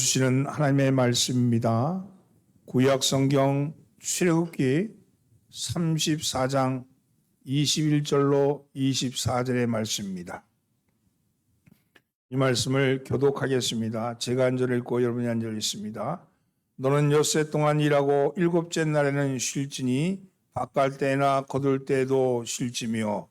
주시는 하나님의 말씀입니다. 구약 성경 출애굽기 34장 21절로 24절의 말씀입니다. 이 말씀을 교독하겠습니다. 제가 한 절 읽고 여러분이 한 절 읽습니다. 너는 엿새 동안 일하고 일곱째 날에는 쉴지니 밭갈 때나 거둘 때에도 쉴지며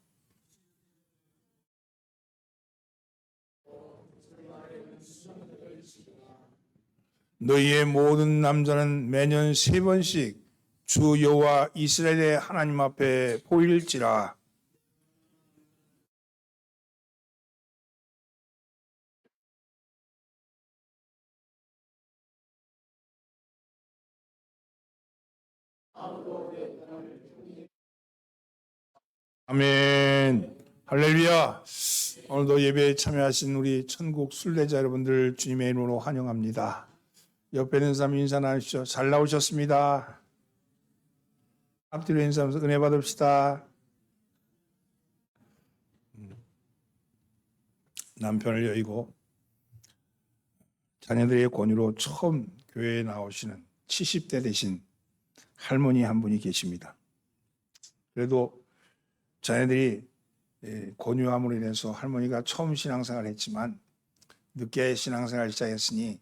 너희의 모든 남자는 매년 3번씩 주 여호와 이스라엘의 하나님 앞에 보일지라. 아멘. 할렐루야. 오늘도 예배에 참여하신 우리 천국 순례자 여러분들 주님의 이름으로 환영합니다. 옆에 있는 사람 인사 나누시죠. 잘 나오셨습니다. 앞뒤로 인사하면서 은혜 받읍시다. 남편을 여의고 자녀들의 권유로 처음 교회에 나오시는 70대 되신 할머니 한 분이 계십니다. 그래도 자녀들이 권유함으로 인해서 할머니가 처음 신앙생활을 했지만 늦게 신앙생활을 시작했으니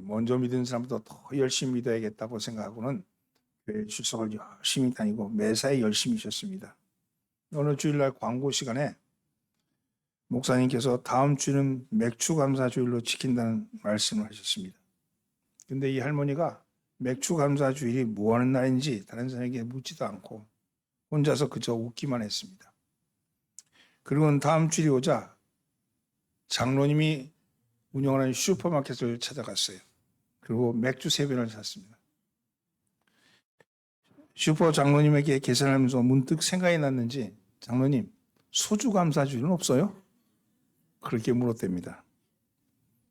먼저 믿은 사람보다 더 열심히 믿어야겠다고 생각하고는 교회 출석을 열심히 다니고 매사에 열심히 있었습니다. 어느 주일날 광고 시간에 목사님께서 다음 주는 맥주 감사 주일로 지킨다는 말씀을 하셨습니다. 근데 이 할머니가 맥주 감사 주일이 뭐 하는 날인지 다른 사람에게 묻지도 않고 혼자서 그저 웃기만 했습니다. 그리고는 다음 주일이 오자 장로님이 운영하는 슈퍼마켓을 찾아갔어요. 그리고 맥주 3병을 샀습니다. 슈퍼 장로님에게 계산하면서 문득 생각이 났는지 장로님, 소주 감사주일은 없어요? 그렇게 물었답니다.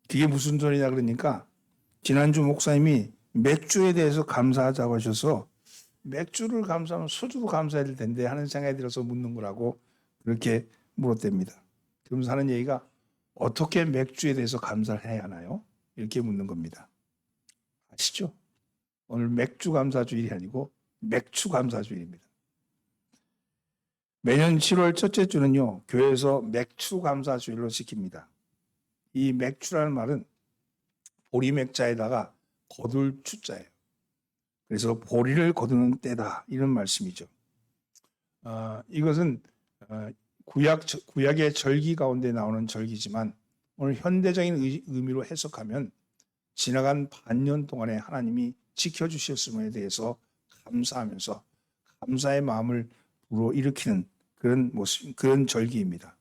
그게 무슨 소리냐 그러니까 지난주 목사님이 맥주에 대해서 감사하자고 하셔서 맥주를 감사하면 소주도 감사해야 될 텐데 하는 생각이 들어서 묻는 거라고 그렇게 물었답니다. 그러면서 하는 얘기가 어떻게 맥주에 대해서 감사를 해야 하나요? 이렇게 묻는 겁니다. 아시죠? 오늘 맥주 감사주일이 아니고 맥주 감사주일입니다. 매년 7월 첫째 주는요, 교회에서 맥주 감사주일로 지킵니다. 이 맥주라는 말은 보리맥자에다가 거둘 추자예요. 그래서 보리를 거두는 때다 이런 말씀이죠. 이것은 구약의 절기 가운데 나오는 절기지만 오늘 현대적인 의미로 해석하면 지나간 반년 동안에 하나님이 지켜주셨음에 대해서 감사하면서 감사의 마음을 불어일으키는 그런 절기입니다.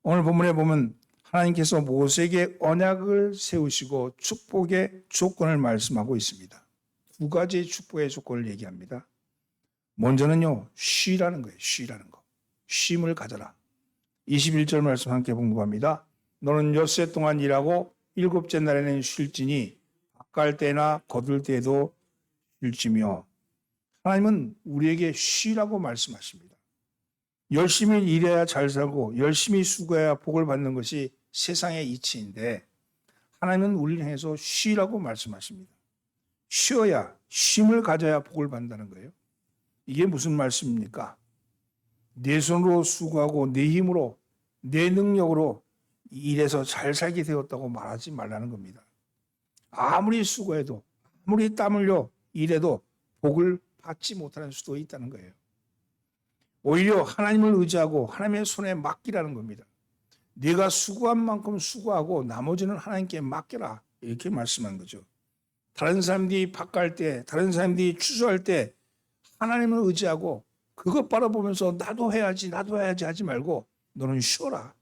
오늘 본문에 보면 하나님께서 모세에게 언약을 세우시고 축복의 조건을 말씀하고 있습니다. 2가지의 축복의 조건을 얘기합니다. 먼저는요, 쉬라는 거예요. 쉬라는 거. 쉼을 가져라. 21절 말씀 함께 봉독합니다. 너는 엿새 동안 일하고 일곱째 날에는 쉴지니 밭갈 때나 거둘 때에도 쉴지며. 하나님은 우리에게 쉬라고 말씀하십니다. 열심히 일해야 잘 살고 열심히 수고해야 복을 받는 것이 세상의 이치인데 하나님은 우리를 향해서 쉬라고 말씀하십니다. 쉬어야, 쉼을 가져야 복을 받는다는 거예요. 이게 무슨 말씀입니까? 내 손으로 수고하고 내 힘으로 내 능력으로 일해서 잘 살게 되었다고 말하지 말라는 겁니다. 아무리 수고해도 아무리 땀 흘려 일해도 복을 받지 못하는 수도 있다는 거예요. 오히려 하나님을 의지하고 하나님의 손에 맡기라는 겁니다. 네가 수고한 만큼 수고하고 나머지는 하나님께 맡겨라 이렇게 말씀한 거죠. 다른 사람들이 밭갈 때, 다른 사람들이 추수할 때 하나님을 의지하고 그것 바라보면서 나도 해야지 하지 말고 너는 쉬어라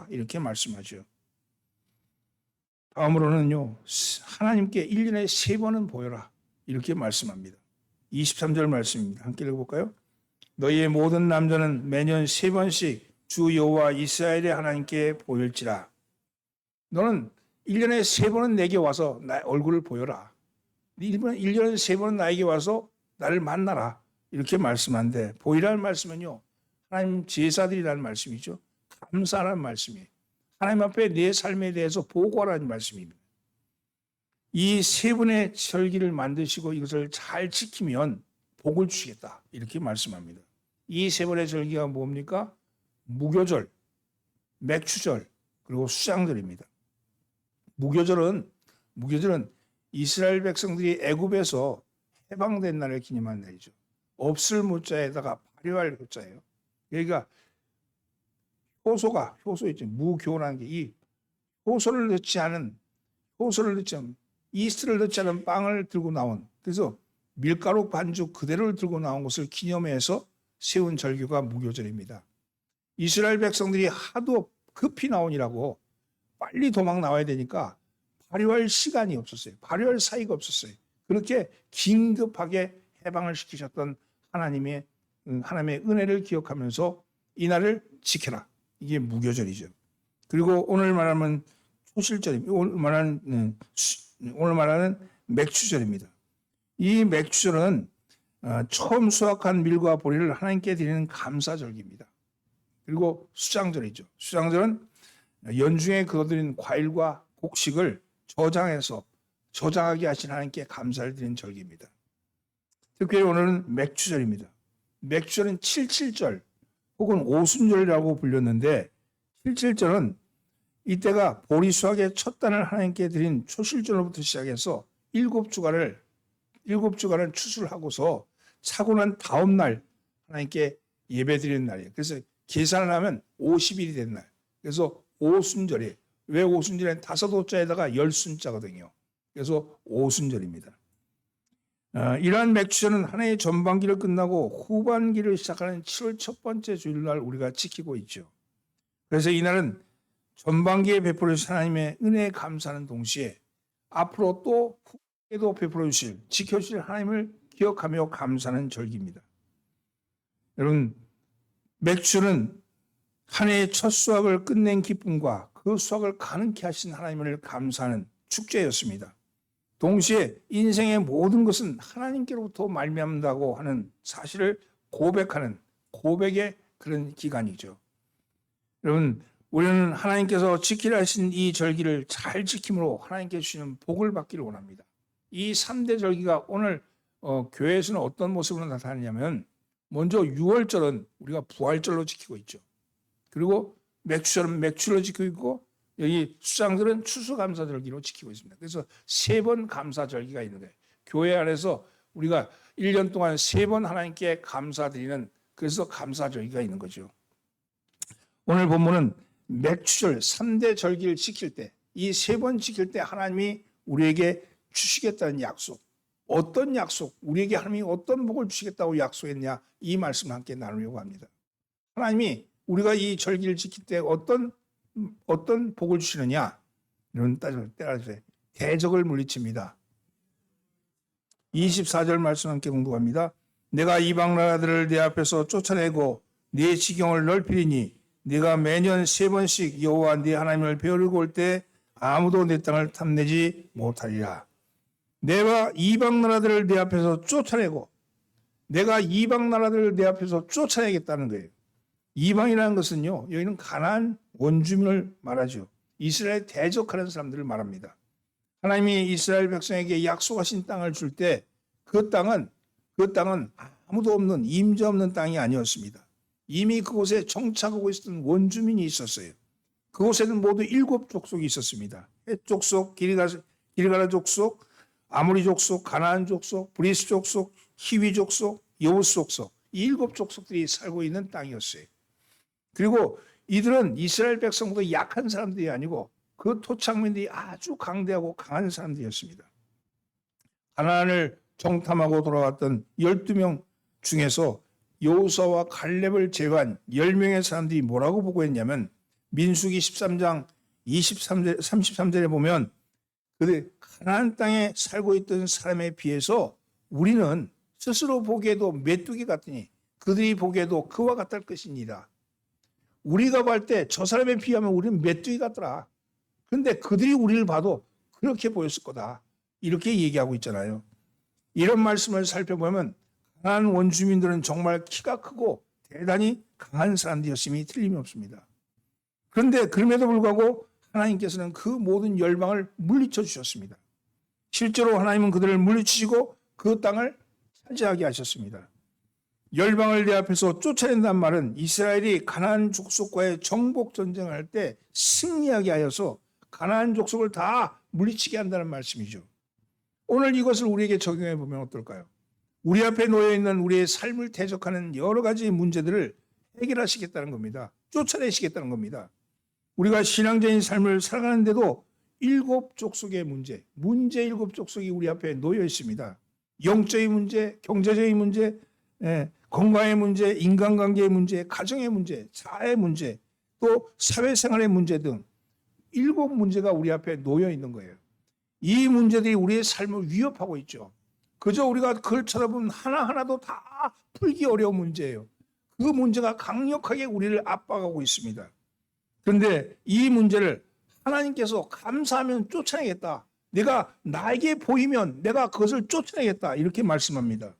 이렇게 말씀하죠. 다음으로는요, 하나님께 1년에 3번은 보여라 이렇게 말씀합니다. 23절 말씀입니다. 함께 읽어볼까요? 너희의 모든 남자는 매년 3번씩 주 여호와 이스라엘의 하나님께 보일지라. 너는 1년에 3번은 내게 와서 나의 얼굴을 보여라. 1년에 3번은 나에게 와서 나를 만나라. 이렇게 말씀한데 보이라는 말씀은요, 하나님 제사드리라는 말씀이죠. 감사라는 말씀이에요. 하나님 앞에 내 삶에 대해서 보고하라는 말씀입니다. 이 세 번의 절기를 만드시고 이것을 잘 지키면 복을 주시겠다. 이렇게 말씀합니다. 이 세 번의 절기가 뭡니까? 무교절, 맥추절, 그리고 수장절입니다. 무교절은 이스라엘 백성들이 애굽에서 해방된 날을 기념하는 날이죠. 없을 무자에다가 발효할 효자예요. 그러니까 효소 있죠. 무교라는 게 이 효소를 넣지 않은 이스트를 넣지 않은 빵을 들고 나온, 그래서 밀가루 반죽 그대로를 들고 나온 것을 기념해서 세운 절기가 무교절입니다. 이스라엘 백성들이 하도 급히 나오니라고 빨리 도망 나와야 되니까 발효할 시간이 없었어요. 발효할 사이가 없었어요. 그렇게 긴급하게 해방을 시키셨던 하나님의 은혜를 기억하면서 이 날을 지켜라. 이게 무교절이죠. 그리고 오늘 말하면 초실절입니다. 오늘 말하는 맥추절입니다. 이 맥추절은 처음 수확한 밀과 보리를 하나님께 드리는 감사절기입니다. 그리고 수장절이죠. 수장절은 연중에 거두린 과일과 곡식을 저장하게 하신 하나님께 감사를 드리는 절기입니다. 특별히 오늘은 맥추절입니다. 맥추절은 77절 혹은 오순절이라고 불렸는데, 77절은 이때가 보리 수확의 첫 단을 하나님께 드린 초실절로부터 시작해서 7주간을 추수하고서 차고 난 다음 날 하나님께 예배 드리는 날이에요. 그래서 계산을 하면 50일이 된 날. 그래서 오순절이에요. 왜 오순절에는 5호자에다가 10순자거든요. 그래서 오순절입니다. 이러한 맥추절은 한 해의 전반기를 끝나고 후반기를 시작하는 7월 첫 번째 주일날 우리가 지키고 있죠. 그래서 이날은 전반기에 베풀어 주신 하나님의 은혜에 감사하는 동시에 앞으로 또 후에도 베풀어 주실, 지켜주실 하나님을 기억하며 감사하는 절기입니다. 여러분, 맥추는 한 해의 첫 수확을 끝낸 기쁨과 그 수확을 가능케 하신 하나님을 감사하는 축제였습니다. 동시에 인생의 모든 것은 하나님께로부터 말미암는다고 하는 사실을 고백하는 고백의 그런 기간이죠. 여러분, 우리는 하나님께서 지키라 하신 이 절기를 잘 지킴으로 하나님께 주시는 복을 받기를 원합니다. 이 3대 절기가 오늘 교회에서는 어떤 모습으로 나타나냐면, 먼저 6월절은 우리가 부활절로 지키고 있죠. 그리고 맥추절은 맥추로 지키고 있고, 여기 수장절은 추수감사절기로 지키고 있습니다. 그래서 3번 감사절기가 있는 거예요. 교회 안에서 우리가 1년 동안 3번 하나님께 감사드리는, 그래서 감사절기가 있는 거죠. 오늘 본문은 맥추절 3대 절기를 지킬 때, 이 3번 지킬 때 하나님이 우리에게 주시겠다는 약속, 어떤 약속, 우리에게 하나님이 어떤 복을 주시겠다고 약속했냐, 이 말씀을 함께 나누려고 합니다. 하나님이 우리가 이 절기를 지킬 때 어떤 복을 주시느냐, 이런 따라서 대적을 물리칩니다. 24절 말씀 함께 공독합니다. 내가 이방 나라들을 내 앞에서 쫓아내고 네 지경을 넓히리니 네가 매년 3번씩 여호와 네 하나님을 배우려고 올 때 아무도 내 땅을 탐내지 못하리라. 내가 이방 나라들을 내 앞에서 쫓아내고, 내가 이방 나라들을 내 앞에서 쫓아내겠다는 거예요. 이방이라는 것은요, 여기는 가나안 원주민을 말하죠. 이스라엘 대적하는 사람들을 말합니다. 하나님이 이스라엘 백성에게 약속하신 땅을 줄 때 그 땅은 아무도 없는, 임자 없는 땅이 아니었습니다. 이미 그곳에 정착하고 있었던 원주민이 있었어요. 그곳에는 모두 7족속이 있었습니다. 헷 족속, 길가라 족속, 아모리 족속, 가나안 족속, 브리스 족속, 히위 족속, 여부스 족속, 이 7족속들이 살고 있는 땅이었어요. 그리고 이들은 이스라엘 백성보다 약한 사람들이 아니고 그 토착민들이 아주 강대하고 강한 사람들이었습니다. 가나안을 정탐하고 돌아왔던 12명 중에서 여호수아와 갈렙을 제외한 10명의 사람들이 뭐라고 보고했냐면, 민수기 13장 33절에 보면 그들 가나안 땅에 살고 있던 사람에 비해서 우리는 스스로 보기에도 메뚜기 같으니 그들이 보기에도 그와 같을 것입니다. 우리가 볼 때 저 사람에 비하면 우리는 메뚜기 같더라. 그런데 그들이 우리를 봐도 그렇게 보였을 거다. 이렇게 얘기하고 있잖아요. 이런 말씀을 살펴보면 가나안 원주민들은 정말 키가 크고 대단히 강한 사람들이었음이 틀림이 없습니다. 그런데 그럼에도 불구하고 하나님께서는 그 모든 열방을 물리쳐 주셨습니다. 실제로 하나님은 그들을 물리치시고 그 땅을 차지하게 하셨습니다. 열방을 내 앞에서 쫓아낸다는 말은 이스라엘이 가나안 족속과의 정복 전쟁을 할 때 승리하게 하여서 가나안 족속을 다 물리치게 한다는 말씀이죠. 오늘 이것을 우리에게 적용해 보면 어떨까요? 우리 앞에 놓여 있는 우리의 삶을 대적하는 여러 가지 문제들을 해결하시겠다는 겁니다. 쫓아내시겠다는 겁니다. 우리가 신앙적인 삶을 살아가는데도 7족속의 문제 7족속이 우리 앞에 놓여 있습니다. 영적인 문제, 경제적인 문제, 건강의 문제, 인간관계의 문제, 가정의 문제, 자아의 문제, 또 사회생활의 문제 등 7문제가 우리 앞에 놓여 있는 거예요. 이 문제들이 우리의 삶을 위협하고 있죠. 그저 우리가 그걸 쳐다보면 하나하나도 다 풀기 어려운 문제예요. 그 문제가 강력하게 우리를 압박하고 있습니다. 그런데 이 문제를 하나님께서 감사하면 쫓아내겠다. 나에게 보이면 내가 그것을 쫓아내겠다. 이렇게 말씀합니다.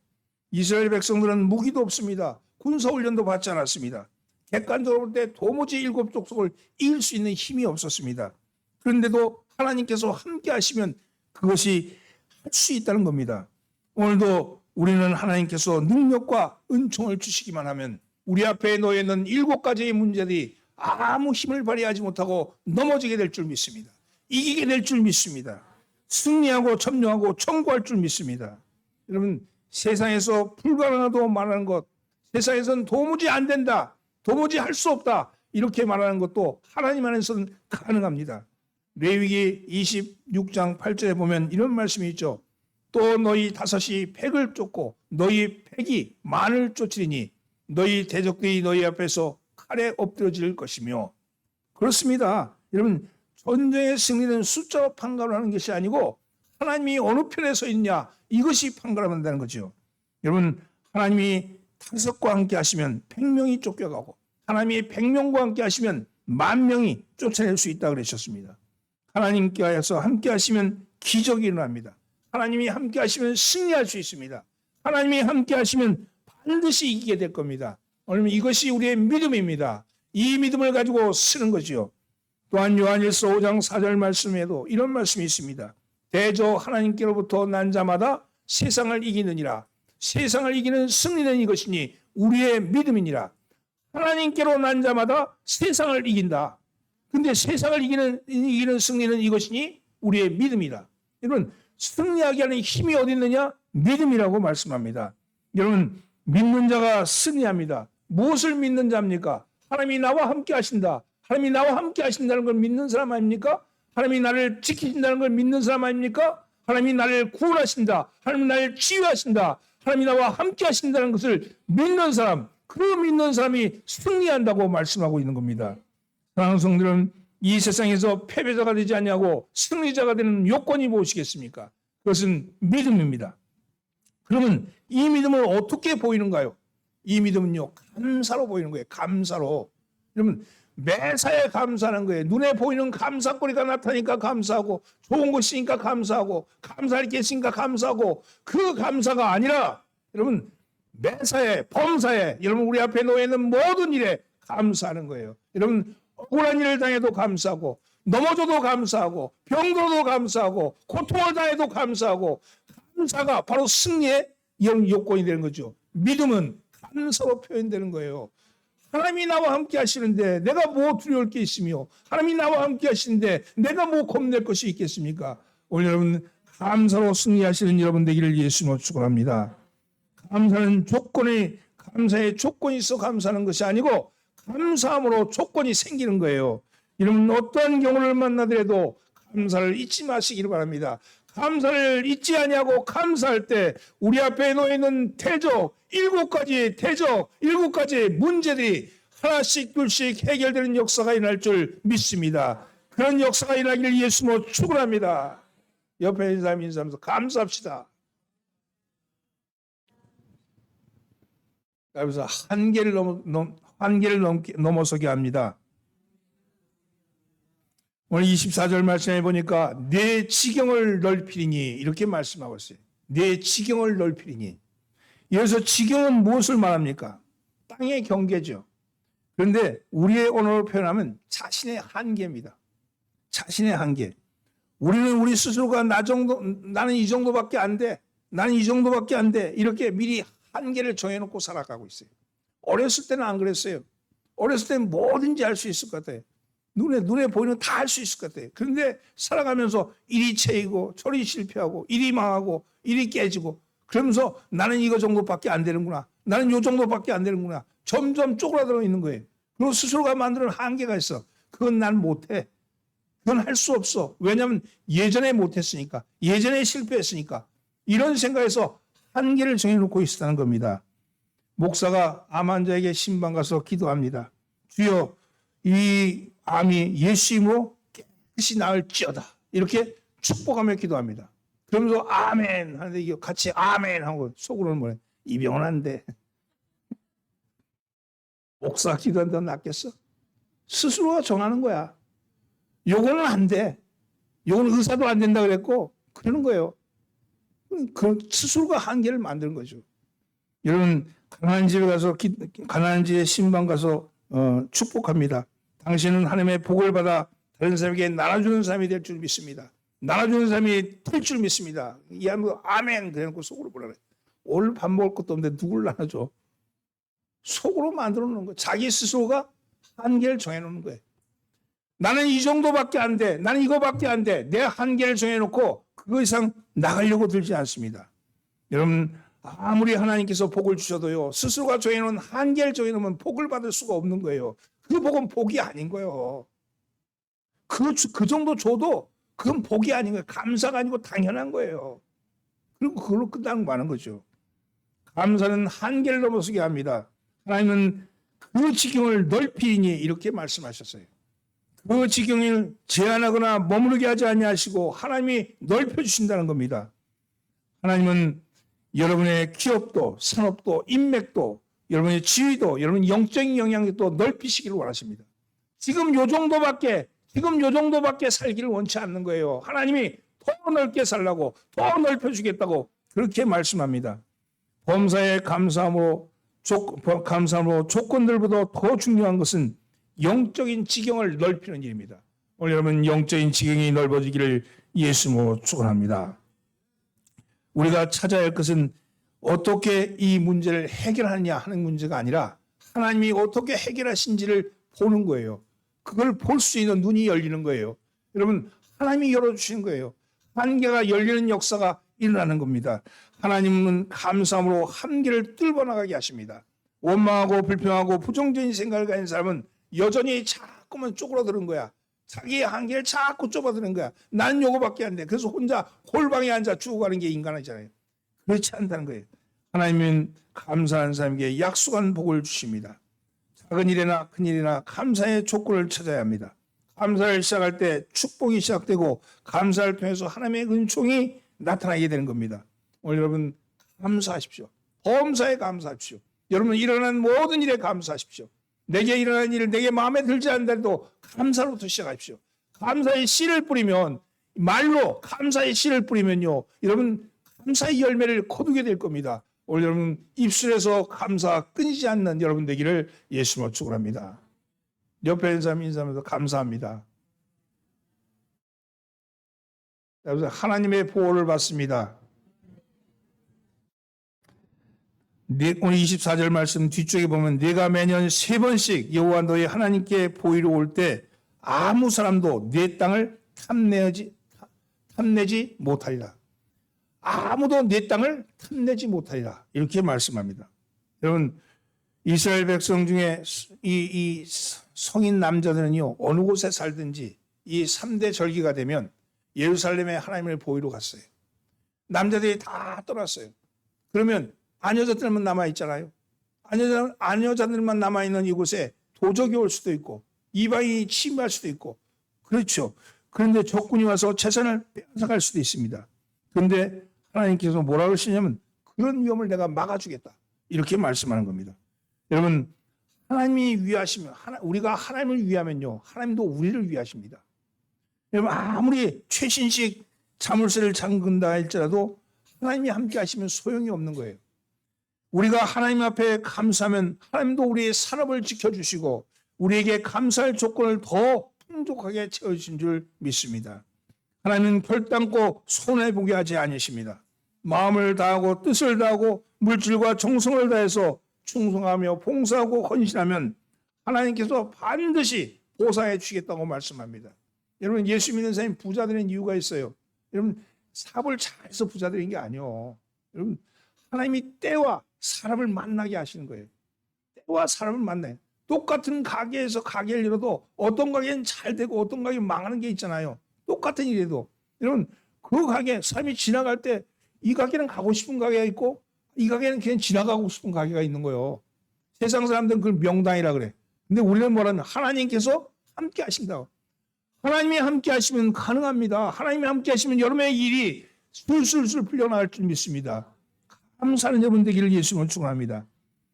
이스라엘 백성들은 무기도 없습니다. 군사훈련도 받지 않았습니다. 객관적으로 볼 때 도무지 7족속을 이길 수 있는 힘이 없었습니다. 그런데도 하나님께서 함께 하시면 그것이 할 수 있다는 겁니다. 오늘도 우리는 하나님께서 능력과 은총을 주시기만 하면 우리 앞에 놓여 있는 7가지의 문제들이 아무 힘을 발휘하지 못하고 넘어지게 될 줄 믿습니다. 이기게 될 줄 믿습니다. 승리하고 점령하고 청구할 줄 믿습니다. 여러분, 세상에서 불가능하다고 말하는 것, 세상에서는 도무지 안 된다, 도무지 할 수 없다 이렇게 말하는 것도 하나님 안에서는 가능합니다. 레위기 26장 8절에 보면 이런 말씀이 있죠. 또 너희 다섯이 백을 쫓고 너희 백이 만을 쫓으리니 너희 대적들이 너희 앞에서 칼에 엎드러질 것이며. 그렇습니다. 여러분, 전쟁의 승리는 숫자로 판가름하는 것이 아니고 하나님이 어느 편에 서 있냐 이것이 판가름한다는 거죠. 여러분, 하나님이 5과 함께 하시면 100명이 쫓겨가고 하나님이 100명과 함께 하시면 10,000명이 쫓아낼 수 있다고 그러셨습니다. 하나님께서 함께 하시면 기적이 일어납니다. 하나님이 함께 하시면 승리할 수 있습니다. 하나님이 함께 하시면 반드시 이기게 될 겁니다. 왜냐하면 이것이 우리의 믿음입니다. 이 믿음을 가지고 쓰는 거죠. 또한 요한일서 5장 4절 말씀에도 이런 말씀이 있습니다. 대저 하나님께로부터 난 자마다 세상을 이기느니라. 세상을 이기는 승리는 이것이니 우리의 믿음이니라. 하나님께로 난 자마다 세상을 이긴다. 근데 세상을 이기는 승리는 이것이니 우리의 믿음이다. 여러분, 승리하게 하는 힘이 어디 있느냐? 믿음이라고 말씀합니다. 여러분, 믿는 자가 승리합니다. 무엇을 믿는 자입니까? 하나님이 나와 함께 하신다. 하나님이 나와 함께 하신다는 걸 믿는 사람 아닙니까? 하나님이 나를 지키신다는 걸 믿는 사람 아닙니까? 하나님이 나를 구원하신다. 하나님이 나를 치유하신다. 하나님이 나와 함께 하신다는 것을 믿는 사람, 그 믿는 사람이 승리한다고 말씀하고 있는 겁니다. 사랑하는 성도들은 이 세상에서 패배자가 되지 않냐고 승리자가 되는 요건이 무엇이겠습니까? 그것은 믿음입니다. 그러면 이 믿음을 어떻게 보이는가요? 이 믿음은요, 감사로 보이는 거예요. 감사로. 여러분, 매사에 감사하는 거예요. 눈에 보이는 감사거리가 나타나니까 감사하고, 좋은 것이니까 감사하고, 감사할 게 있으니까 감사하고, 그 감사가 아니라 여러분, 매사에, 범사에, 여러분 우리 앞에 놓여 있는 모든 일에 감사하는 거예요. 여러분, 억울한 일을 당해도 감사하고, 넘어져도 감사하고, 병들어도 감사하고, 고통을 당해도 감사하고, 감사가 바로 승리의 요건이 되는 거죠. 믿음은 감사로 표현되는 거예요. 하나님이 나와 함께 하시는데 내가 뭐 두려울 게 있으며, 하나님이 나와 함께 하시는데 내가 뭐 겁낼 것이 있겠습니까? 오늘 여러분, 감사로 승리하시는 여러분 되기를 예수님으로 축원합니다. 감사의 조건이 있어 감사하는 것이 아니고 감사함으로 조건이 생기는 거예요. 여러분, 어떠한 경우를 만나더라도 감사를 잊지 마시기를 바랍니다. 감사를 잊지 아니하고 감사할 때 우리 앞에 놓여 있는 대적, 7가지의 문제들이 하나씩 둘씩 해결되는 역사가 일어날 줄 믿습니다. 그런 역사가 일어나기를 예수님으로 축원합니다. 옆에 있는 사람 인사하면서 감사합시다. 그래서 한계를 넘어서게 합니다. 오늘 24절 말씀해 보니까 내 지경을 넓히리니 이렇게 말씀하고 있어요. 내 지경을 넓히리니. 여기서 지경은 무엇을 말합니까? 땅의 경계죠. 그런데 우리의 언어로 표현하면 자신의 한계입니다. 자신의 한계. 우리는 우리 스스로가 나는 이 정도밖에 안 돼. 나는 이 정도밖에 안 돼. 이렇게 미리 한계를 정해놓고 살아가고 있어요. 어렸을 때는 안 그랬어요. 어렸을 때는 뭐든지 할 수 있을 것 같아요. 눈에 보이는 다 할 수 있을 것 같아요. 그런데 살아가면서 이리 채이고 저리 실패하고 이리 망하고 이리 깨지고 그러면서 나는 이거 정도밖에 안 되는구나. 나는 요 정도밖에 안 되는구나. 점점 쪼그라들어 있는 거예요. 그리고 스스로가 만드는 한계가 있어. 그건 난 못해. 그건 할 수 없어. 왜냐하면 예전에 못했으니까. 예전에 실패했으니까. 이런 생각에서 한계를 정해놓고 있었다는 겁니다. 목사가 암 환자에게 신방 가서 기도합니다. 주여 이 암이 예수 이름으로 깨끗이 나을지어다. 이렇게 축복하며 기도합니다. 그러면서 아멘 하는데 이거 같이 아멘 하고 속으로는 뭐래? 이 병은 안 돼. 목사 기도한다 낫겠어? 스스로가 정하는 거야. 요거는 안 돼. 요거는 의사도 안 된다 그랬고 그러는 거예요. 그 스스로가 한계를 만드는 거죠. 여러분 가나안 집에 가서 가나안 집에 신방 가서 축복합니다. 당신은 하나님의 복을 받아 다른 사람에게 나눠주는 사람이 될 줄 믿습니다. 나눠주는 사람이 될 줄 믿습니다. 이하면 아멘 그래놓고 속으로 보라 그래. 오늘 밥 먹을 것도 없는데 누굴 나눠줘? 속으로 만들어 놓는 거예요. 자기 스스로가 한계를 정해놓는 거예요. 나는 이 정도밖에 안 돼. 나는 이거밖에 안 돼. 내 한계를 정해놓고 그거 이상 나가려고 들지 않습니다. 여러분 아무리 하나님께서 복을 주셔도요. 스스로가 정해놓은 한계를 정해놓으면 복을 받을 수가 없는 거예요. 그 복은 복이 아닌 거예요. 그 정도 줘도 그건 복이 아닌 거예요. 감사가 아니고 당연한 거예요. 그리고 그걸로 끝나는 많은 거죠. 감사는 한계를 넘어서게 합니다. 하나님은 그 지경을 넓히니 이렇게 말씀하셨어요. 그 지경을 제한하거나 머무르게 하지 아니하시고 하나님이 넓혀주신다는 겁니다. 하나님은 여러분의 기업도 산업도 인맥도 여러분의 지위도 여러분 영적인 영향력도 넓히시기를 원하십니다. 지금 요 정도밖에 살기를 원치 않는 거예요. 하나님이 더 넓게 살라고 더 넓혀주겠다고 그렇게 말씀합니다. 범사에 감사함으로 조건들보다 더 중요한 것은 영적인 지경을 넓히는 일입니다. 오늘 여러분 영적인 지경이 넓어지기를 예수님으로 축원합니다. 우리가 찾아야 할 것은 어떻게 이 문제를 해결하느냐 하는 문제가 아니라 하나님이 어떻게 해결하신지를 보는 거예요. 그걸 볼 수 있는 눈이 열리는 거예요. 여러분 하나님이 열어주시는 거예요. 한계가 열리는 역사가 일어나는 겁니다. 하나님은 감사함으로 한계를 뚫어나가게 하십니다. 원망하고 불평하고 부정적인 생각을 가진 사람은 여전히 자꾸만 쪼그라드는 거야. 자기의 한계를 자꾸 좁아드는 거야. 난 요거밖에 안 돼. 그래서 혼자 골방에 앉아 죽어가는 게 인간이잖아요. 그렇지 않다는 거예요. 하나님은 감사하는 사람에게 약속한 복을 주십니다. 작은 일이나 큰 일이나 감사의 조건을 찾아야 합니다. 감사를 시작할 때 축복이 시작되고 감사를 통해서 하나님의 은총이 나타나게 되는 겁니다. 오늘 여러분 감사하십시오. 범사에 감사하십시오. 여러분 일어난 모든 일에 감사하십시오. 내게 일어난 일을 내게 마음에 들지 않는데도 감사로부터 시작하십시오. 감사의 씨를 뿌리면 말로 감사의 씨를 뿌리면요. 여러분 감사의 열매를 거두게 될 겁니다. 오늘 여러분 입술에서 감사 끊이지 않는 여러분 되기를 예수님으로 축원합니다. 옆에 있는 사람 인사하면서 감사합니다. 하나님의 보호를 받습니다. 오늘 24절 말씀 뒤쪽에 보면 네가 매년 3번씩 여호와 너희 하나님께 보이러 올 때 아무 사람도 네 땅을 탐내지 못하리라. 아무도 네 땅을 탐내지 못하리라. 이렇게 말씀합니다. 여러분 이스라엘 백성 중에 이 성인 남자들은요 어느 곳에 살든지 이 3대 절기가 되면 예루살렘에 하나님을 보이러 갔어요. 남자들이 다 떠났어요. 그러면 아녀자들만 남아있잖아요. 아녀자들만 남아있는 이곳에 도적이 올 수도 있고 이방인이 침입할 수도 있고 그렇죠. 그런데 적군이 와서 재산을 빼앗아갈 수도 있습니다. 그런데 하나님께서 뭐라고 하시냐면 그런 위험을 내가 막아주겠다. 이렇게 말씀하는 겁니다. 여러분 하나님이 위하시면 우리가 하나님을 위하면요. 하나님도 우리를 위하십니다. 여러분 아무리 최신식 자물쇠를 잠근다 할지라도 하나님이 함께 하시면 소용이 없는 거예요. 우리가 하나님 앞에 감사하면 하나님도 우리의 산업을 지켜주시고 우리에게 감사할 조건을 더 풍족하게 채워주신 줄 믿습니다. 하나님은 결단코 손해보게 하지 아니십니다. 마음을 다하고 뜻을 다하고 물질과 정성을 다해서 충성하며 봉사하고 헌신하면 하나님께서 반드시 보상해 주시겠다고 말씀합니다. 여러분, 예수 믿는 사람이 부자 되는 이유가 있어요. 여러분, 사업을 잘해서 부자 되는 게 아니에요. 여러분, 하나님이 때와 사람을 만나게 하시는 거예요. 때와 사람을 만나요. 똑같은 가게에서 가게를 열어도 어떤 가게는 잘 되고 어떤 가게는 망하는 게 있잖아요. 똑같은 일에도. 여러분, 그 가게 사람이 지나갈 때 이 가게는 가고 싶은 가게가 있고 이 가게는 그냥 지나가고 싶은 가게가 있는 거예요. 세상 사람들은 그걸 명당이라 그래. 근데 우리는 뭐라는, 하나님께서 함께 하신다고. 하나님이 함께 하시면 가능합니다. 하나님이 함께 하시면 여러분의 일이 술술술 풀려나갈 줄 믿습니다. 감사하는 여러분 되기를 예수님으로 축원합니다.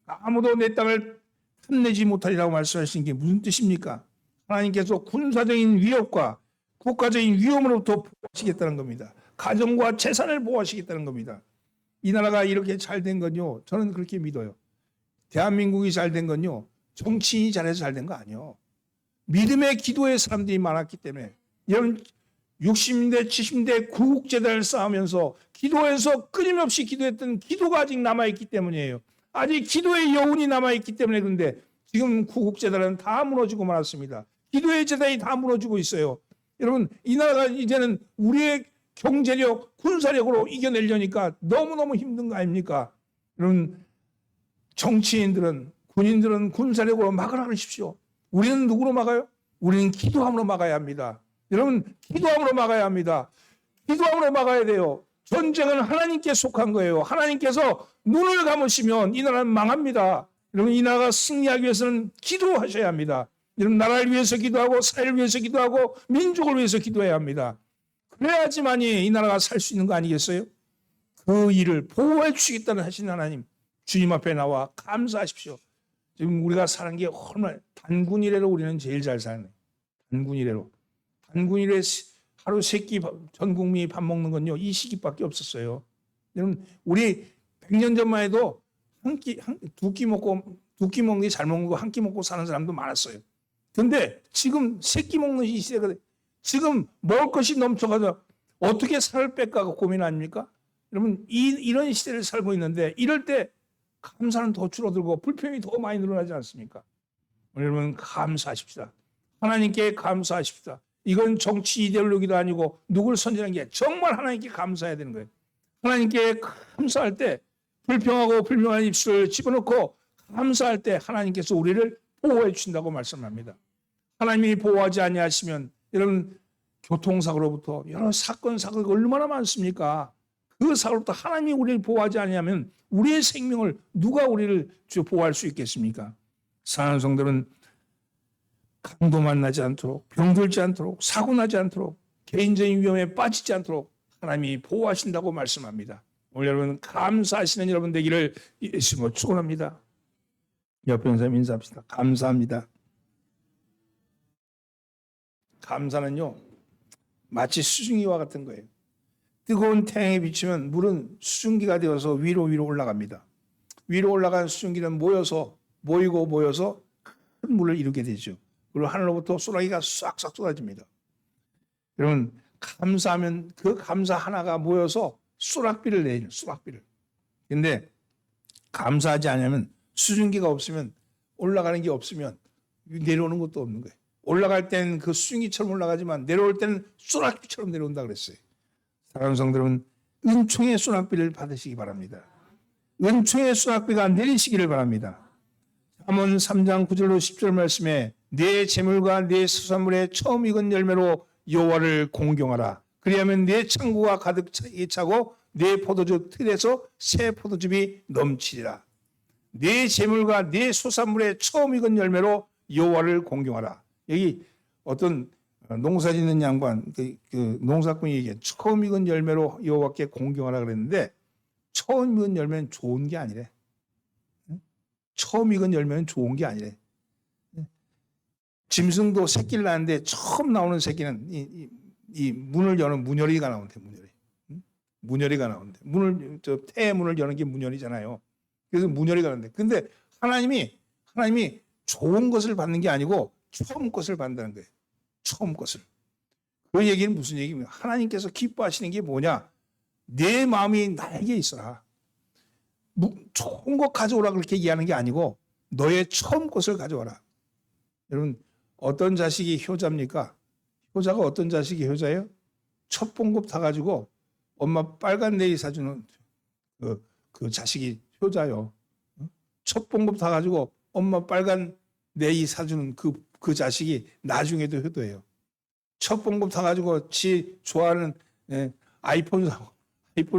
아무도 내 땅을 탐내지 못하리라고 말씀하신 게 무슨 뜻입니까? 하나님께서 군사적인 위협과 국가적인 위험으로부터 보호하시겠다는 겁니다. 가정과 재산을 보호하시겠다는 겁니다. 이 나라가 이렇게 잘 된 건요, 저는 그렇게 믿어요. 대한민국이 잘 된 건요, 정치인이 잘해서 잘 된 거 아니에요. 믿음의 기도의 사람들이 많았기 때문에. 여러분, 60대 70대 구국재단을 쌓으면서 기도해서 끊임없이 기도했던 기도가 아직 남아있기 때문이에요. 아직 기도의 여운이 남아있기 때문에. 그런데 지금 구국재단은 다 무너지고 말았습니다. 기도의 재단이 다 무너지고 있어요. 여러분, 이 나라가 이제는 우리의 경제력, 군사력으로 이겨내려니까 너무너무 힘든 거 아닙니까? 여러분, 정치인들은, 군인들은 군사력으로 막으라 그러십시오. 우리는 누구로 막아요? 우리는 기도함으로 막아야 합니다. 여러분, 기도함으로 막아야 합니다. 기도함으로 막아야 돼요. 전쟁은 하나님께 속한 거예요. 하나님께서 눈을 감으시면 이 나라는 망합니다. 여러분, 이 나라가 승리하기 위해서는 기도하셔야 합니다. 여러분, 나라를 위해서 기도하고 사회를 위해서 기도하고 민족을 위해서 기도해야 합니다. 그래야지만이 이 나라가 살 수 있는 거 아니겠어요? 그 일을 보호해 주시겠다는 하신 하나님, 주님 앞에 나와 감사하십시오. 지금 우리가 사는 게 얼마나, 단군 이래로 우리는 제일 잘 사는 거예요. 단군 이래로. 단군 이래 하루 세 끼 전 국민이 밥 먹는 건요, 이 시기밖에 없었어요. 여러분, 우리 100년 전만 해도 두 끼 먹는 게 잘 먹는 거 한 끼 먹고 사는 사람도 많았어요. 근데 지금 세 끼 먹는 이 시대가, 지금 먹을 것이 넘쳐가서 어떻게 살을 뺄까 고민 아닙니까? 여러분, 이런 시대를 살고 있는데 이럴 때 감사는 더 줄어들고 불평이 더 많이 늘어나지 않습니까? 여러분, 감사하십시다. 하나님께 감사하십시다. 이건 정치 이데올로기도 아니고 누굴 선전하는 게 정말 하나님께 감사해야 되는 거예요. 하나님께 감사할 때 불평하고 불명한 입술을 집어넣고 감사할 때 하나님께서 우리를 보호해 주신다고 말씀합니다. 하나님이 보호하지 아니하시면 여러분, 교통사고로부터 여러 사건 사고가 얼마나 많습니까? 그 사고로부터 하나님이 우리를 보호하지 아니하면 우리의 생명을 누가 우리를 보호할 수 있겠습니까? 사랑하는 성도는 강도 만나지 않도록, 병들지 않도록, 사고 나지 않도록, 개인적인 위험에 빠지지 않도록 하나님이 보호하신다고 말씀합니다. 오늘 여러분, 감사하시는 여러분 되기를 예수님으로 축원합니다. 옆에 있는 사람 인사합시다. 감사합니다. 감사는요, 마치 수증기와 같은 거예요. 뜨거운 태양에 비치면 물은 수증기가 되어서 위로 올라갑니다. 위로 올라간 수증기는 모여서 큰 물을 이루게 되죠. 그리고 하늘로부터 소나기가 싹싹 쏟아집니다. 여러분, 감사하면 그 감사 하나가 모여서 소락비를 내요. 소락비를. 근데 감사하지 않으면, 수증기가 없으면, 올라가는 게 없으면 내려오는 것도 없는 거예요. 올라갈 때는 그 수증기처럼 올라가지만 내려올 때는 소락비처럼 내려온다 그랬어요. 사랑하는 성도들은 은총의 소낙비를 받으시기 바랍니다. 은총의 소낙비가 내리시기를 바랍니다. 잠언 3장 9절로 10절 말씀에 내 재물과 내 수산물의 처음 익은 열매로 여호와를 공경하라. 그리하면 내 창고가 가득 차고 내 포도주 틀에서 새 포도즙이 넘치리라. 내 재물과 내 수산물의 처음 익은 열매로 여호와를 공경하라. 여기 어떤 농사 짓는 양반, 그 농사꾼이 얘기해. 처음 익은 열매로 여호와께 공경하라 그랬는데, 처음 익은 열매는 좋은 게 아니래. 처음 익은 열매는 좋은 게 아니래. 짐승도 새끼를 낳는데 처음 나오는 새끼는 이 문을 여는 문열이가 나온대. 문열이가 나온대. 태의 문을 여는 게 문열이잖아요. 그래서 문열이가 나온대. 근데 하나님이 좋은 것을 받는 게 아니고 처음 것을 받는다는 거예요. 처음 것을. 그 얘기는 무슨 얘기입니까? 하나님께서 기뻐하시는 게 뭐냐? 내 마음이 나에게 있어라. 좋은 것 가져오라 그렇게 얘기하는 게 아니고 너의 처음 것을 가져와라. 여러분, 어떤 자식이 효자입니까? 효자가 어떤 자식이 효자예요? 첫 봉급 타가지고 엄마 빨간 네이 사주는 그 자식이 효자요. 첫 봉급 타가지고 엄마 빨간 네이 사주는 그 자식이 나중에도 효도예요. 첫 봉급 타가지고 지 좋아하는 아이폰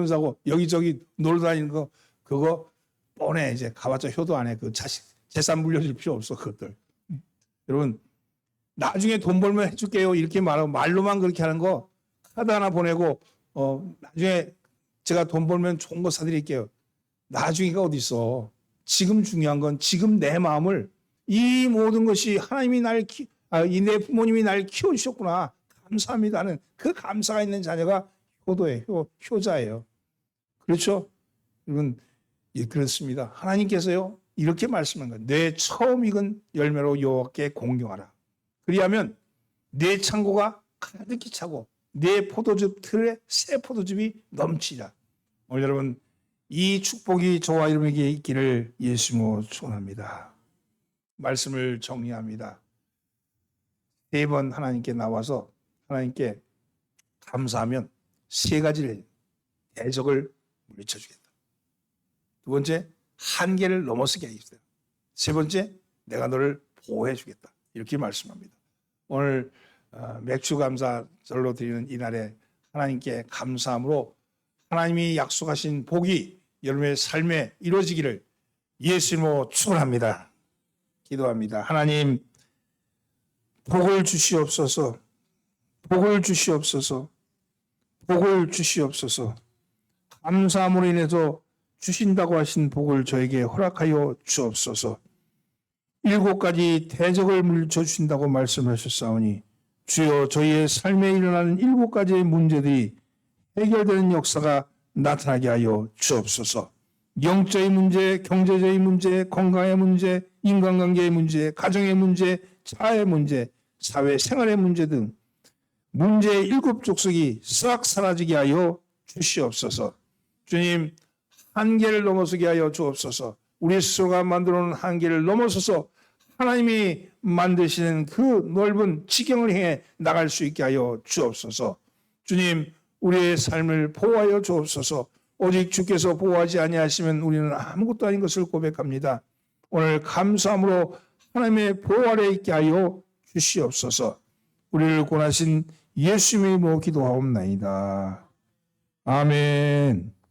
사고 여기저기 놀러 다니는 거 그거 뻔해. 이제 가봤자 효도 안 해. 그 자식 재산 물려줄 필요 없어 그것들. 여러분 나중에 돈 벌면 해줄게요 이렇게 말하고 말로만 그렇게 하는 거 카드 하나 보내고 나중에 제가 돈 벌면 좋은 거 사드릴게요. 나중에가 어디 있어. 지금 중요한 건 지금 내 마음을 이 모든 것이 하나님이 내 부모님이 날 키워주셨구나 감사합니다는 그 감사가 있는 자녀가 효도예요. 효자예요. 그렇죠? 여러분 그렇습니다. 하나님께서요 이렇게 말씀한 거예요. 내 처음 익은 열매로 여호와께 공경하라. 그리하면 내 창고가 가득히 차고 내 포도즙 틀에 새 포도즙이 넘치라. 오늘 여러분 이 축복이 저와 여러분에게 있기를 예수님으로 축원합니다. 말씀을 정리합니다. 3번 하나님께 나와서 하나님께 감사하면 3가지를 대적을 물리쳐 주겠다. 두 번째 한계를 넘어서게 하겠다. 세 번째 내가 너를 보호해 주겠다. 이렇게 말씀합니다. 오늘 맥주 감사절로 드리는 이날에 하나님께 감사함으로 하나님이 약속하신 복이 여러분의 삶에 이루어지기를 예수님으로 축원합니다. 기도합니다. 하나님 복을 주시옵소서. 복을 주시옵소서. 복을 주시옵소서. 감사함으로 인해서 주신다고 하신 복을 저에게 허락하여 주옵소서. 7가지 대적을 물리쳐 주신다고 말씀하셨사오니 주여 저희의 삶에 일어나는 7가지의 문제들이 해결되는 역사가 나타나게 하여 주옵소서. 영적인 문제, 경제적인 문제, 건강의 문제, 인간관계의 문제, 가정의 문제, 자아의 문제, 사회생활의 문제 등 문제의 7족속이 싹 사라지게 하여 주시옵소서. 주님 한계를 넘어서게 하여 주옵소서. 우리 스스로가 만들어놓은 한계를 넘어서서 하나님이 만드시는 그 넓은 지경을 향해 나갈 수 있게 하여 주옵소서. 주님 우리의 삶을 보호하여 주옵소서. 오직 주께서 보호하지 아니하시면 우리는 아무것도 아닌 것을 고백합니다. 오늘 감사함으로 하나님의 보호 아래 있게 하여 주시옵소서. 우리를 권하신 예수님의 이름으로 기도하옵나이다. 아멘.